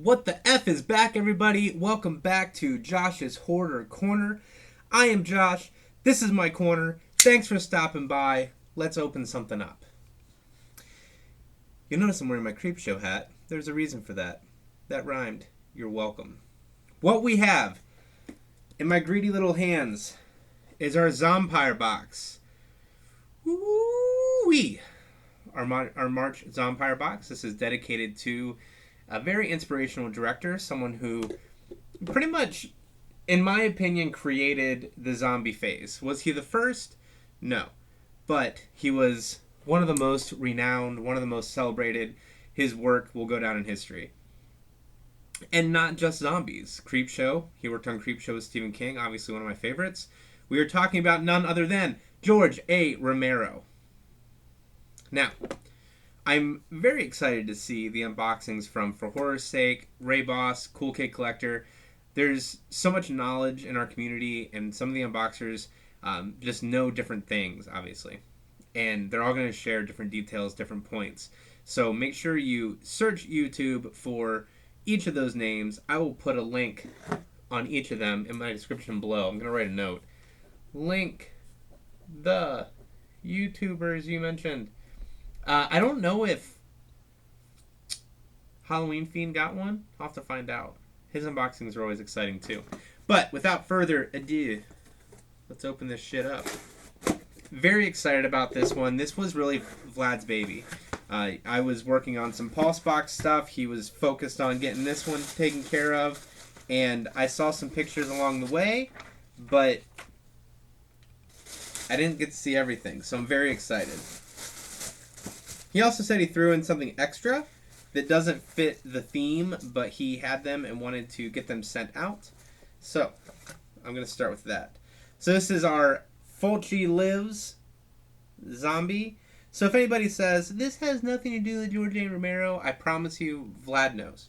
What the F is back, everybody? Welcome back to Josh's Hoarder Corner. I am Josh. This is my corner. Thanks for stopping by. Let's open something up. You'll notice I'm wearing my Creep Show hat. There's a reason for that. That rhymed. You're welcome. What we have in my greedy little hands is our Zompire box. Woo-wee! Our March Zompire box. This is dedicated to a very inspirational director, someone who pretty much, in my opinion, created the zombie phase. Was he the first? No. But he was one of the most renowned, one of the most celebrated. His work will go down in history. And not just zombies. Creepshow. He worked on Creepshow with Stephen King, obviously one of my favorites. We are talking about none other than George A. Romero. Now, I'm very excited to see the unboxings from For Horror's Sake, Ray Boss, Cool Kid Collector. There's so much knowledge in our community, and some of the unboxers just know different things, obviously. And they're all going to share different details, different points. So make sure you search YouTube for each of those names. I will put a link on each of them in my description below. I'm going to write a note. Link the YouTubers you mentioned. I don't know if Halloween Fiend got one. I'll have to find out. His unboxings are always exciting too. But without further ado, let's open this shit up. Very excited about this one. This was really Vlad's baby. I was working on some Pulse Box stuff. He was focused on getting this one taken care of. And I saw some pictures along the way, but I didn't get to see everything. So I'm very excited. He also said he threw in something extra that doesn't fit the theme, but he had them and wanted to get them sent out. So, I'm going to start with that. So this is our Fulci Lives zombie. So if anybody says, this has nothing to do with George A. Romero, I promise you, Vlad knows.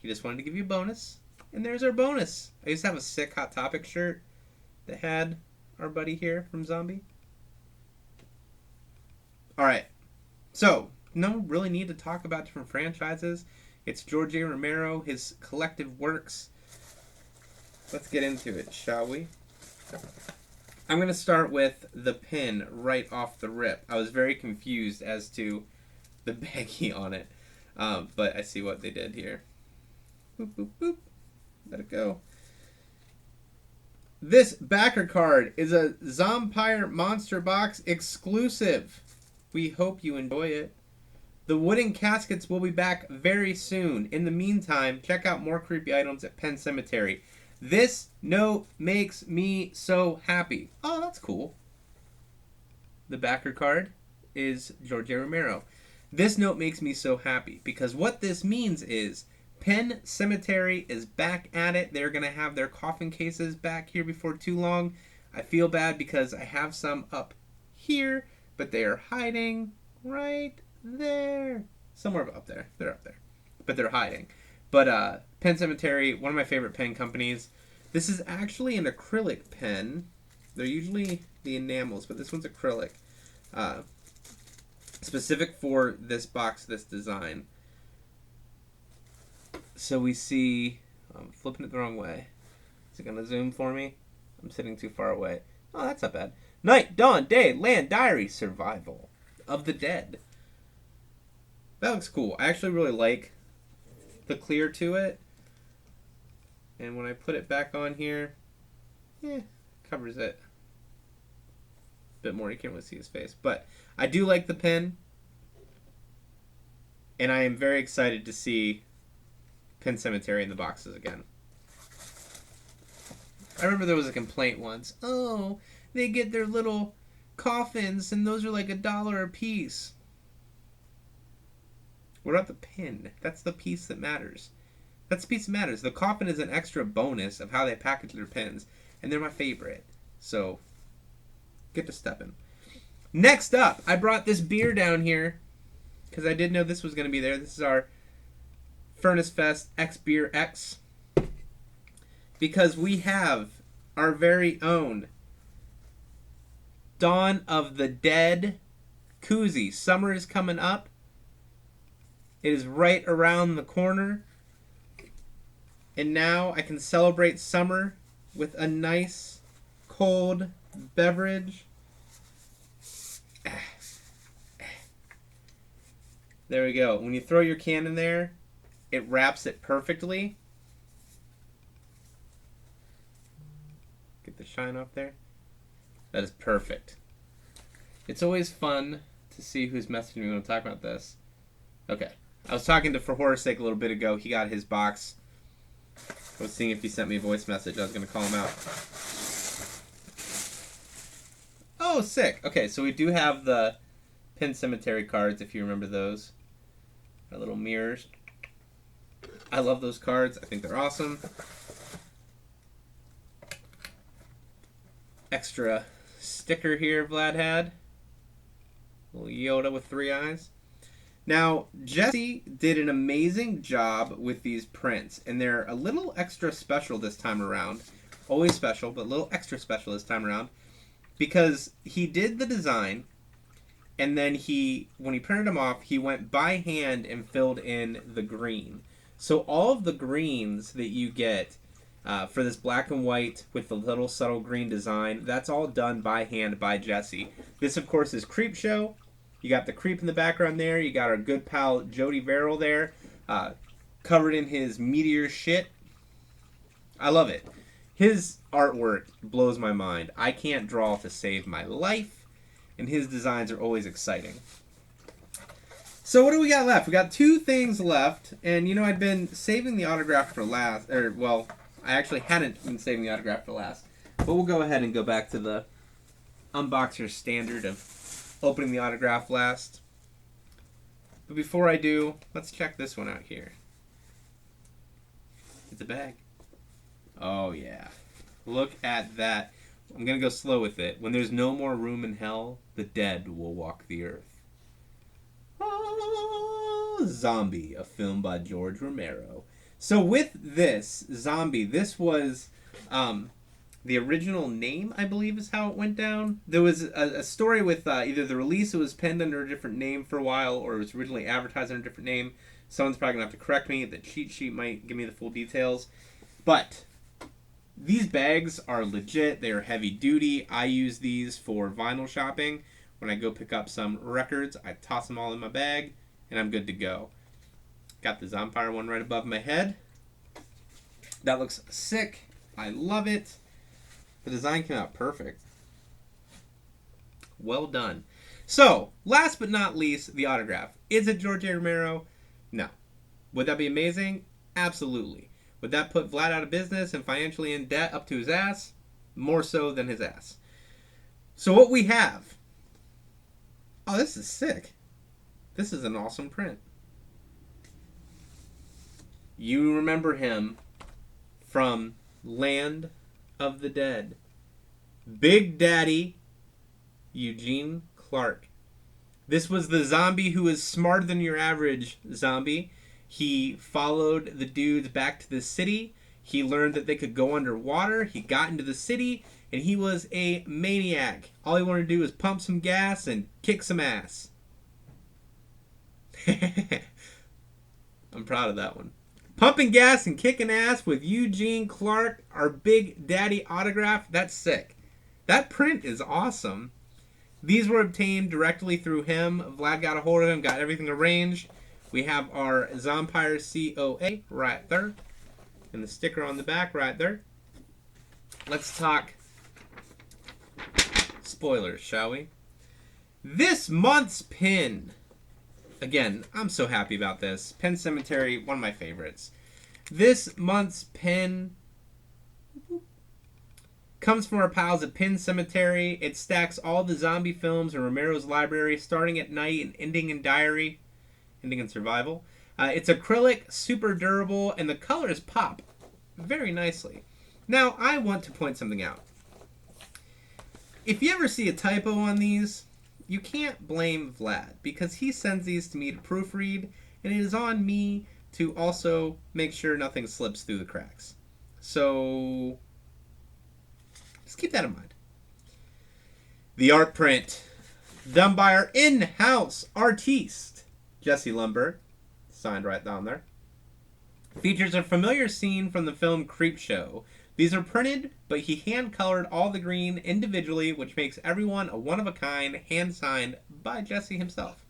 He just wanted to give you a bonus. And there's our bonus. I used to have a sick Hot Topic shirt that had our buddy here from Zombie. Alright, so, no really need to talk about different franchises. It's George A. Romero, his collective works. Let's get into it, shall we? I'm going to start with the pin right off the rip. I was very confused as to the baggie on it, but I see what they did here. Boop, boop, boop. Let it go. This backer card is a Zompire Monster box exclusive. We hope you enjoy it. The wooden caskets will be back very soon. In the meantime, check out more creepy items at Penn Cemetery. This note makes me so happy. Oh, that's cool. The backer card is George A. Romero. This note makes me so happy because what this means is Penn Cemetery is back at it. They're going to have their coffin cases back here before too long. I feel bad because I have some up here, but they are hiding right there. Somewhere up there. They're up there. But they're hiding. But Penn Cemetery, one of my favorite pen companies. This is actually an acrylic pen. They're usually the enamels, but this one's acrylic. Specific for this box, this design. So we see... I'm flipping it the wrong way. Is it going to zoom for me? I'm sitting too far away. Oh, that's not bad. Night, dawn, day, land, diary, survival of the dead. That looks cool. I actually really like the clear to it. And when I put it back on here, covers it a bit more. You can't really see his face. But I do like the pen. And I am very excited to see Penn Cemetery in the boxes again. I remember there was a complaint once. Oh, they get their little coffins, and those are like $1 a piece. What about the pin? That's the piece that matters. That's the piece that matters. The coffin is an extra bonus of how they package their pins, and they're my favorite. So, get to stepping. Next up, I brought this beer down here because I didn't know this was going to be there. This is our Furnace Fest X Beer X. Because we have our very own Dawn of the Dead koozie. Summer is coming up. It is right around the corner. And now I can celebrate summer with a nice cold beverage. There we go. When you throw your can in there, it wraps it perfectly. Get the shine off there. That is perfect. It's always fun to see who's messaging me when I'm talking about this. Okay. I was talking to For Horror's Sake a little bit ago. He got his box. I was seeing if he sent me a voice message. I was going to call him out. Oh, sick. Okay, so we do have the Pin Cemetery cards, if you remember those. Our little mirrors. I love those cards. I think they're awesome. Extra sticker here Vlad had. Little Yoda with 3 eyes. Now, Jesse did an amazing job with these prints, and they're a little extra special this time around. Always special, but a little extra special this time around, because he did the design, and then when he printed them off, he went by hand and filled in the green. So all of the greens that you get for this black and white with the little subtle green design, that's all done by hand by Jesse. This, of course, is Creepshow. You got the creep in the background there. You got our good pal Jody Verrill there, covered in his meteor shit. I love it. His artwork blows my mind. I can't draw to save my life, and his designs are always exciting. So what do we got left? We got 2 things left, and you know I'd been saving the autograph for last, I actually hadn't been saving the autograph for last, but we'll go ahead and go back to the unboxer standard of opening the autograph last. But before I do, let's check this one out here. It's a bag. Oh yeah. Look at that. I'm going to go slow with it. When there's no more room in hell, the dead will walk the earth. Oh, Zombie, a film by George Romero. So with this, Zombie, this was the original name, I believe, is how it went down. There was a story with either the release, it was penned under a different name for a while, or it was originally advertised under a different name. Someone's probably going to have to correct me. The cheat sheet might give me the full details. But these bags are legit. They are heavy duty. I use these for vinyl shopping. When I go pick up some records, I toss them all in my bag, and I'm good to go. Got the Zompire one right above my head. That looks sick. I love it. The design came out perfect. Well done. So, last but not least, the autograph. Is it George A. Romero? No. Would that be amazing? Absolutely. Would that put Vlad out of business and financially in debt up to his ass? More so than his ass. So what we have... Oh, this is sick. This is an awesome print. You remember him from Land of the Dead. Big Daddy Eugene Clark. This was the zombie who is smarter than your average zombie. He followed the dudes back to the city. He learned that they could go underwater. He got into the city, and he was a maniac. All he wanted to do was pump some gas and kick some ass. I'm proud of that one. Pumping gas and kicking ass with Eugene Clark, our Big Daddy autograph. That's sick. That print is awesome. These were obtained directly through him. Vlad got a hold of him, got everything arranged. We have our Zompire COA right there. And the sticker on the back right there. Let's talk spoilers, shall we? This month's pin. Again, I'm so happy about this. Pin Cemetery, one of my favorites. This month's pin comes from our pals at Pin Cemetery. It stacks all the zombie films in Romero's library, starting at night and ending in diary, ending in survival. It's acrylic, super durable, and the colors pop very nicely. Now, I want to point something out. If you ever see a typo on these, you can't blame Vlad, because he sends these to me to proofread, and it is on me to also make sure nothing slips through the cracks. So, just keep that in mind. The art print, done by our in-house artiste, Jesse Lumberg. signed right down there. Features a familiar scene from the film Creepshow. These are printed, but he hand-colored all the green individually, which makes everyone a one-of-a-kind, hand-signed by Jesse himself.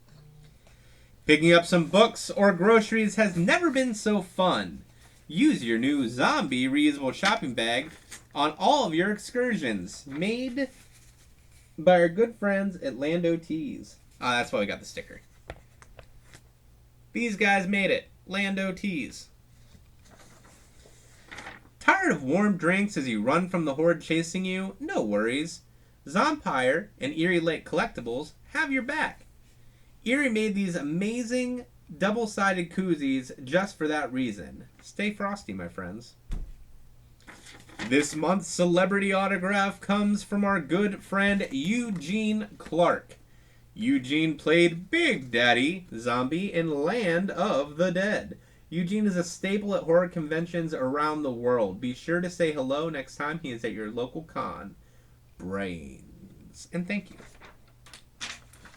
Picking up some books or groceries has never been so fun. Use your new zombie reusable shopping bag on all of your excursions. Made by our good friends at Lando Tees. That's why we got the sticker. These guys made it. Lando Tees. Tired of warm drinks as you run from the horde chasing you? No worries. Zompire and Erie Lake Collectibles have your back. Erie made these amazing double-sided koozies just for that reason. Stay frosty, my friends. This month's celebrity autograph comes from our good friend Eugene Clark. Eugene played Big Daddy Zombie in Land of the Dead. Eugene is a staple at horror conventions around the world. Be sure to say hello next time he is at your local con. Brains. And thank you.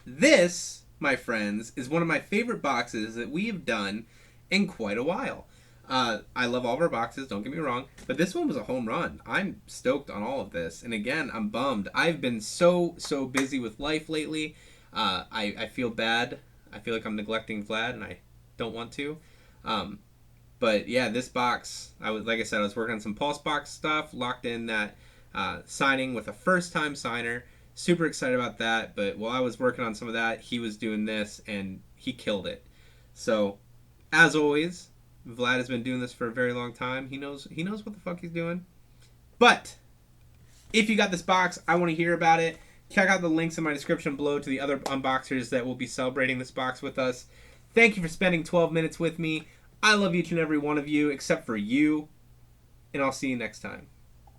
This, my friends, is one of my favorite boxes that we have done in quite a while. I love all of our boxes, don't get me wrong, but this one was a home run. I'm stoked on all of this. And again, I'm bummed. I've been so busy with life lately. I feel bad. I feel like I'm neglecting Vlad, and I don't want to. But yeah, this box, I was working on some Pulse Box stuff, locked in that signing with a first-time signer. Super excited about that, but while I was working on some of that, he was doing this, and he killed it. So, as always, Vlad has been doing this for a very long time. He knows what the fuck he's doing. But, if you got this box, I want to hear about it. Check out the links in my description below to the other unboxers that will be celebrating this box with us. Thank you for spending 12 minutes with me. I love each and every one of you, except for you. And I'll see you next time.